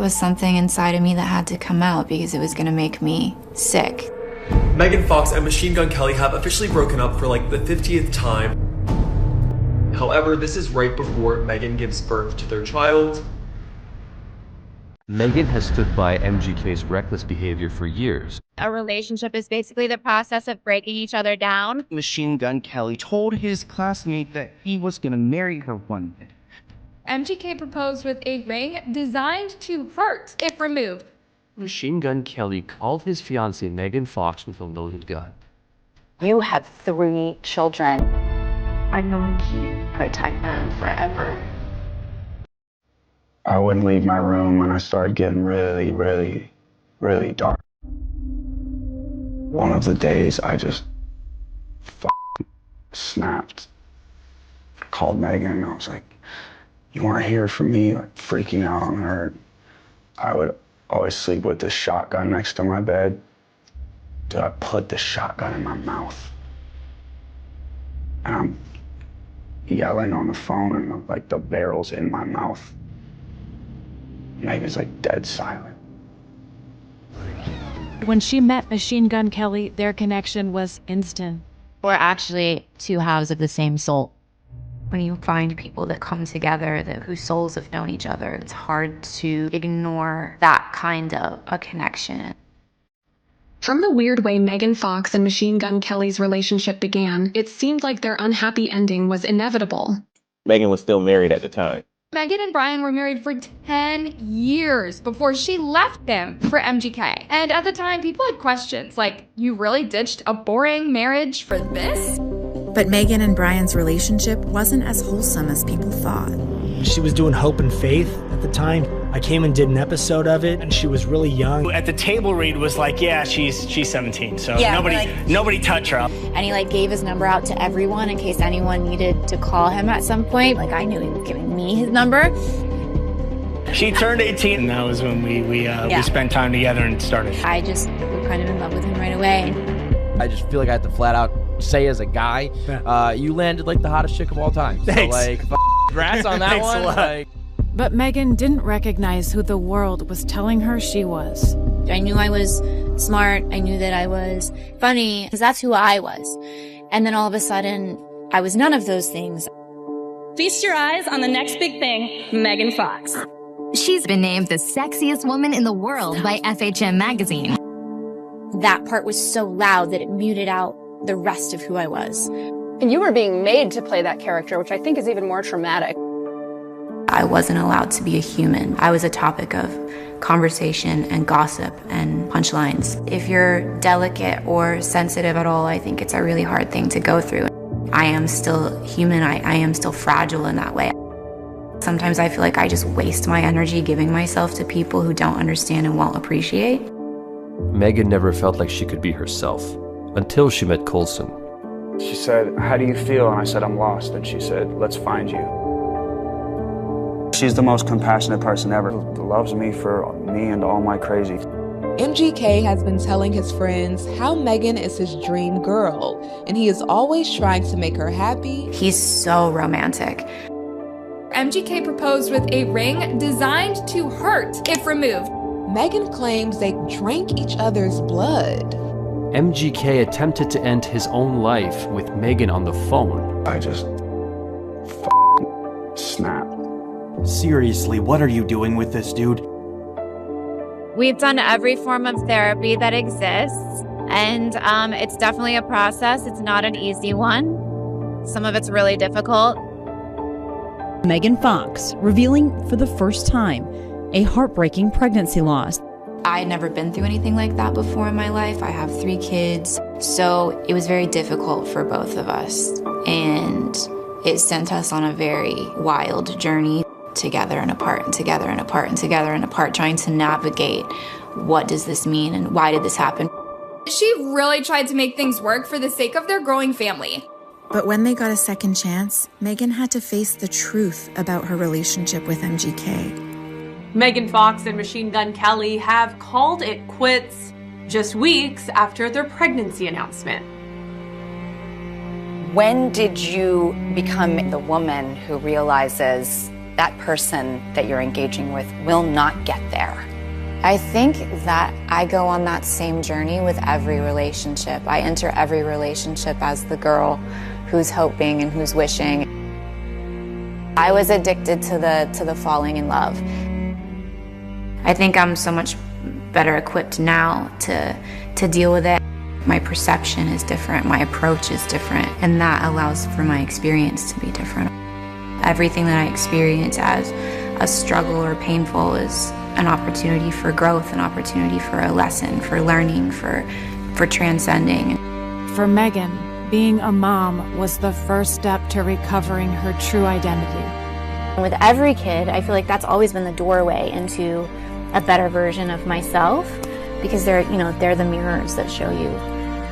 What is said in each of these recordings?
It was something inside of me that had to come out because it was gonna make me sick. Megan Fox and Machine Gun Kelly have officially broken up for like the 50th time. However, this is right before Megan gives birth to their child. Megan has stood by MGK's reckless behavior for years. A relationship is basically the process of breaking each other down. Machine Gun Kelly told his classmate that he was gonna marry her one day. MGK proposed with a ring designed to hurt if removed. Machine Gun Kelly called his fiancée Megan Fox with a loaded gun. You had 3 children. I know you protect them forever. I wouldn't leave my room when I started getting really, really, really dark. One of the days I just snapped. Called Megan and I was like, you weren't here for me, like freaking out on her. I would always sleep with this shotgun next to my bed. Dude, I put the shotgun in my mouth. And I'm yelling on the phone and like the barrel's in my mouth. Megan's like dead silent. When she met Machine Gun Kelly, their connection was instant. We're actually 2 halves of the same soul. When you find people that come together, whose souls have known each other, it's hard to ignore that kind of a connection. From the weird way Megan Fox and Machine Gun Kelly's relationship began, it seemed like their unhappy ending was inevitable. Megan was still married at the time. Megan and Brian were married for 10 years before she left him for MGK. And at the time, people had questions like, you really ditched a boring marriage for this? But Megan and Brian's relationship wasn't as wholesome as people thought. She was doing Hope and Faith at the time. I came and did an episode of it, and she was really young. At the table read was like, yeah, she's 17, so yeah, nobody touch her. And he gave his number out to everyone in case anyone needed to call him at some point. I knew he was giving me his number. She turned 18, and that was when we spent time together and started. I just was kind of in love with him right away. I just feel like I had to flat out say as a guy, you landed like the hottest chick of all time. Thanks. So congrats on that Thanks one. A lot. But Megan didn't recognize who the world was telling her she was. I knew I was smart. I knew that I was funny, because that's who I was. And then all of a sudden, I was none of those things. Feast your eyes on the next big thing, Megan Fox. She's been named the sexiest woman in the world by FHM magazine. That part was so loud that it muted out the rest of who I was. And you were being made to play that character, which I think is even more traumatic. I wasn't allowed to be a human. I was a topic of conversation and gossip and punchlines. If you're delicate or sensitive at all, I think it's a really hard thing to go through. I am still human. I am still fragile in that way. Sometimes I feel like I just waste my energy giving myself to people who don't understand and won't appreciate. Megan never felt like she could be herself until she met Coulson. She said, how do you feel? And I said, I'm lost. And she said, let's find you. She's the most compassionate person ever, who loves me for me and all my crazy. MGK has been telling his friends how Megan is his dream girl, and he is always trying to make her happy. He's so romantic. MGK proposed with a ring designed to hurt if removed. Megan claims they drank each other's blood. MGK attempted to end his own life with Megan on the phone. I just snapped. Seriously, what are you doing with this dude? We've done every form of therapy that exists, and it's definitely a process. It's not an easy one. Some of it's really difficult. Megan Fox revealing for the first time a heartbreaking pregnancy loss. I had never been through anything like that before in my life. I have 3 kids, so it was very difficult for both of us, and it sent us on a very wild journey, together and apart and together and apart and together and apart, trying to navigate what does this mean and why did this happen. She really tried to make things work for the sake of their growing family. But when they got a second chance, Megan had to face the truth about her relationship with MGK. Megan Fox and Machine Gun Kelly have called it quits just weeks after their pregnancy announcement. When did you become the woman who realizes that person that you're engaging with will not get there. I think that I go on that same journey with every relationship. I enter every relationship as the girl who's hoping and who's wishing. I was addicted to the falling in love. I think I'm so much better equipped now to deal with it. My perception is different, my approach is different, and that allows for my experience to be different. Everything that I experience as a struggle or painful is an opportunity for growth, an opportunity for a lesson, for learning, for transcending. For Megan, being a mom was the first step to recovering her true identity. With every kid, I feel like that's always been the doorway into a better version of myself, because they're the mirrors that show you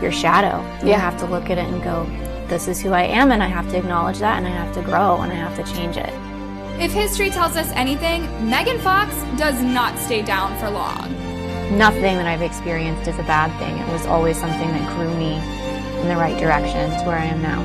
your shadow. You have to look at it and go, this is who I am, and I have to acknowledge that, and I have to grow, and I have to change it. If history tells us anything, Megan Fox does not stay down for long. Nothing that I've experienced is a bad thing. It was always something that grew me in the right direction to where I am now.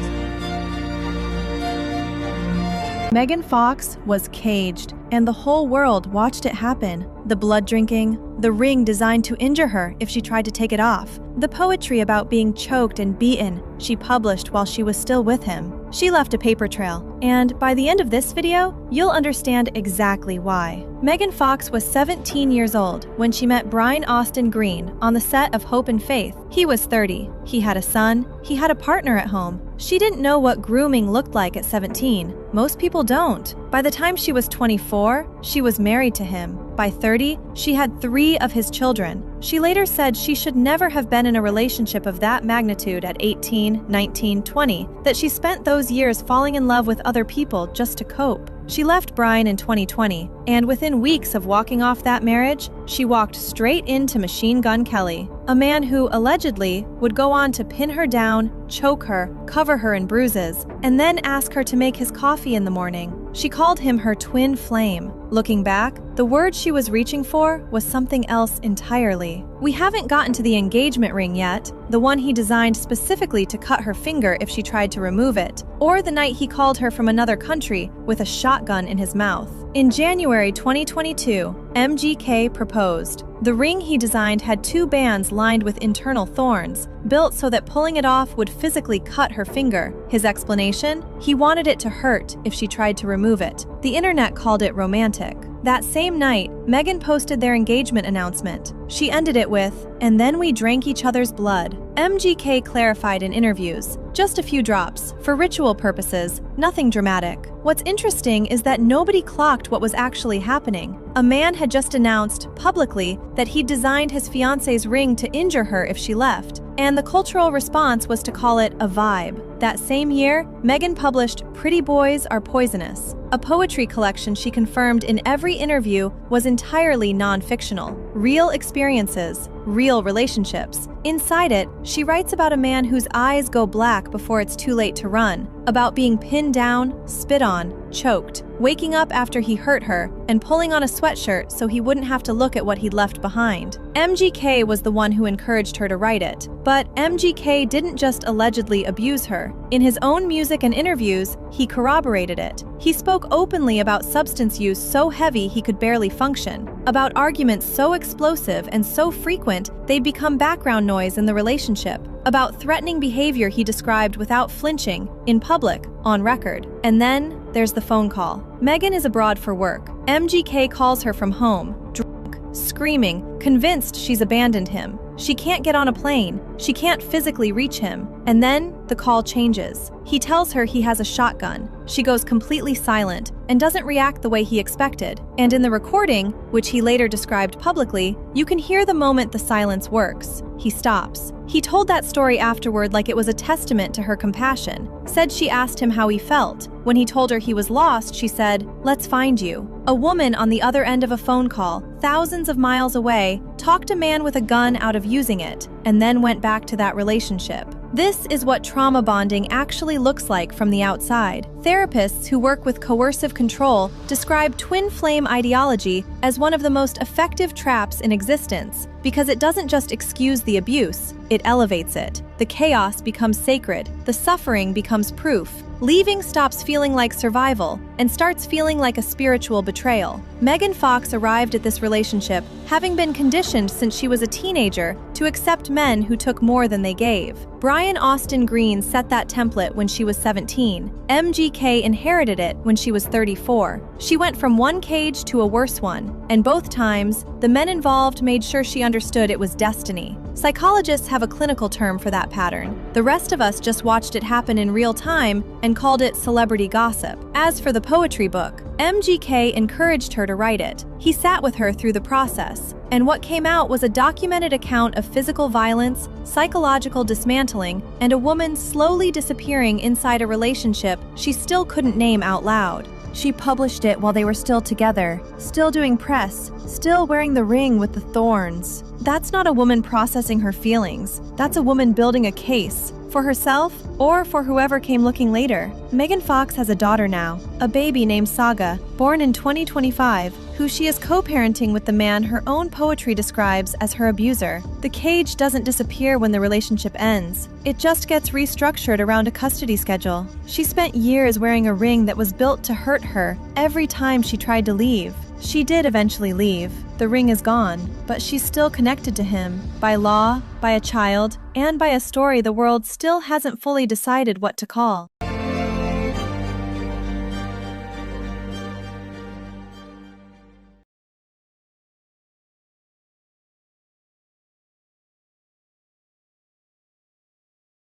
Megan Fox was caged, and the whole world watched it happen. The blood drinking, the ring designed to injure her if she tried to take it off, the poetry about being choked and beaten she published while she was still with him. She left a paper trail, and by the end of this video, you'll understand exactly why. Megan Fox was 17 years old when she met Brian Austin Green on the set of Hope and Faith. He was 30. He had a son. He had a partner at home. She didn't know what grooming looked like at 17. Most people don't. By the time she was 24, she was married to him. By 30, she had 3 of his children. She later said she should never have been in a relationship of that magnitude at 18, 19, 20, that she spent those years falling in love with other people just to cope. She left Brian in 2020, and within weeks of walking off that marriage, she walked straight into Machine Gun Kelly, a man who allegedly would go on to pin her down, choke her, cover her in bruises, and then ask her to make his coffee in the morning. She called him her twin flame. Looking back, the word she was reaching for was something else entirely. We haven't gotten to the engagement ring yet, the one he designed specifically to cut her finger if she tried to remove it, or the night he called her from another country with a shotgun in his mouth. In January 2022, MGK proposed. The ring he designed had 2 bands lined with internal thorns, built so that pulling it off would physically cut her finger. His explanation? He wanted it to hurt if she tried to remove it. The internet called it romantic. That same night, Megan posted their engagement announcement. She ended it with, "And then we drank each other's blood." MGK clarified in interviews, "Just a few drops, for ritual purposes, nothing dramatic." What's interesting is that nobody clocked what was actually happening. A man had just announced, publicly, that he'd designed his fiance's ring to injure her if she left, and the cultural response was to call it a vibe. That same year, Megan published Pretty Boys Are Poisonous, a poetry collection she confirmed in every interview was entirely non-fictional. Real experiences, real relationships. Inside it, she writes about a man whose eyes go black before it's too late to run, about being pinned down, spit on, choked, waking up after he hurt her, and pulling on a sweatshirt so he wouldn't have to look at what he'd left behind. MGK was the one who encouraged her to write it, but MGK didn't just allegedly abuse her. In his own music and interviews, he corroborated it. He spoke openly about substance use so heavy he could barely function, about arguments so explosive and so frequent they'd become background noise in the relationship, about threatening behavior he described without flinching, in public, on record. And then there's the phone call. Megan is abroad for work. MGK calls her from home, drunk, screaming, convinced she's abandoned him. She can't get on a plane. She can't physically reach him. And then the call changes. He tells her he has a shotgun. She goes completely silent and doesn't react the way he expected. And in the recording, which he later described publicly, you can hear the moment the silence works. He stops. He told that story afterward like it was a testament to her compassion. Said she asked him how he felt. When he told her he was lost, she said, "Let's find you." A woman on the other end of a phone call, thousands of miles away, talked a man with a gun out of using it, and then went back to that relationship. This is what trauma bonding actually looks like from the outside. Therapists who work with coercive control describe twin flame ideology as one of the most effective traps in existence because it doesn't just excuse the abuse, it elevates it. The chaos becomes sacred, the suffering becomes proof. Leaving stops feeling like survival and starts feeling like a spiritual betrayal. Megan Fox arrived at this relationship having been conditioned since she was a teenager to accept men who took more than they gave. Brian Austin Green set that template when she was 17. MGK inherited it when she was 34. She went from one cage to a worse one, and both times, the men involved made sure she understood it was destiny. Psychologists have a clinical term for that pattern. The rest of us just watched it happen in real time and called it celebrity gossip. As for the poetry book, MGK encouraged her to write it. He sat with her through the process, and what came out was a documented account of physical violence, psychological dismantling, and a woman slowly disappearing inside a relationship she still couldn't name out loud. She published it while they were still together, still doing press, still wearing the ring with the thorns. That's not a woman processing her feelings. That's a woman building a case, for herself or for whoever came looking later. Megan Fox has a daughter now, a baby named Saga, born in 2025, who she is co-parenting with the man her own poetry describes as her abuser. The cage doesn't disappear when the relationship ends. It just gets restructured around a custody schedule. She spent years wearing a ring that was built to hurt her every time she tried to leave. She did eventually leave. The ring is gone, but she's still connected to him, by law, by a child, and by a story the world still hasn't fully decided what to call.